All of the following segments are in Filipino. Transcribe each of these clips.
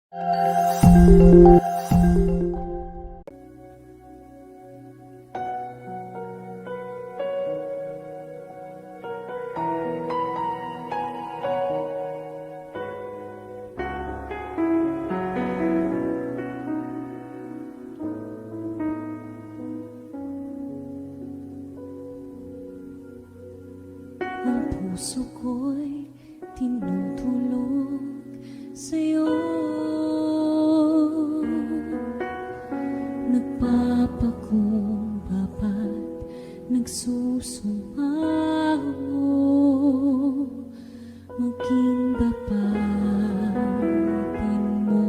Ang puso ko'y tinutulog sa'yo. Nagpapakumbaba't nagsusumaho, maging dapatin mo.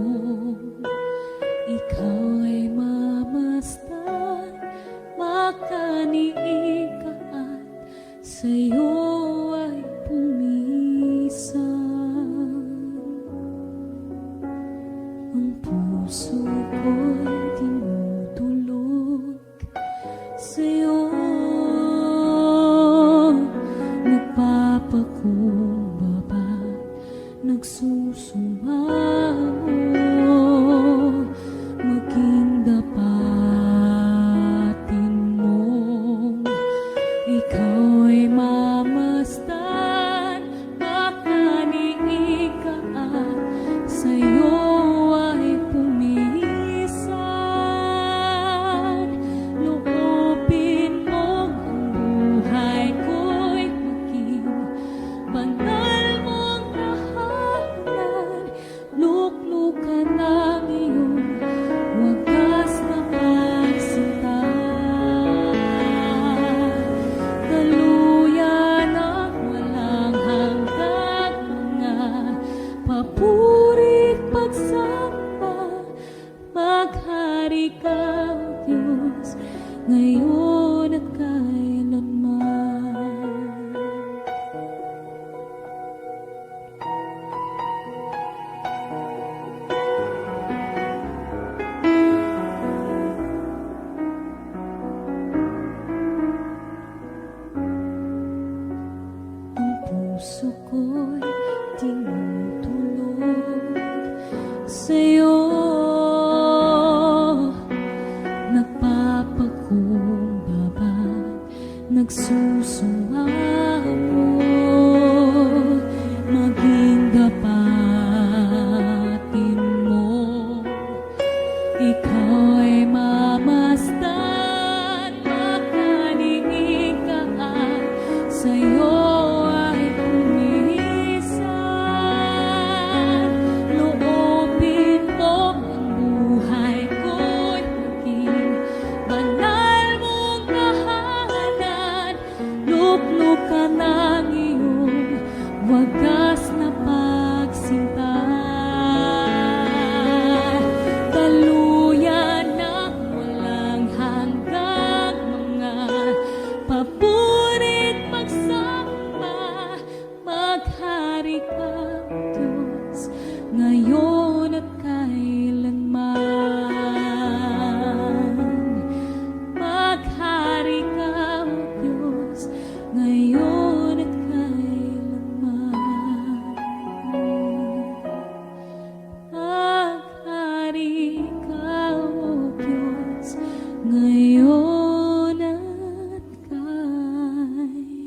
Ikaw ay mamasdan, makaniig ka at sa'yo ay pumisan. Ang puso ko'y tinutulog sa'yo. Nagpapakumbaba, nagsusumaho, maging dapatin mo. Ikaw ay mamasdan, makaniig ka at sa'yo ay pumisan. Loobin mo ang buhay ko'y maging banal mong tahanan. Luklukan ng iyong wagas na pagsinta. Daluyan ang walang hanggang mga papurit pagsamba. Maghari ka, O Diyos, ngayon at kailanman. Ang puso ko'y tinutulog sa'yo. Nagpapakumbaba, nagsusumaho, maging dapatin mo. Ikaw ay mamasdan, makaniig ka at sa'yo ay pumisan. Loobin mo ang buhay ko'y maging banal mong tahanan. Luklukan ng iyong wagas na pagsinta. Daluyan ng walang hanggang mga papurit pagsamba. Maghari ka, O Diyos, ngayon at kailanman. Maghari ka, O Diyos, ngayon at kailanman. Maghari ka, O Diyos, ngayon at kailanman.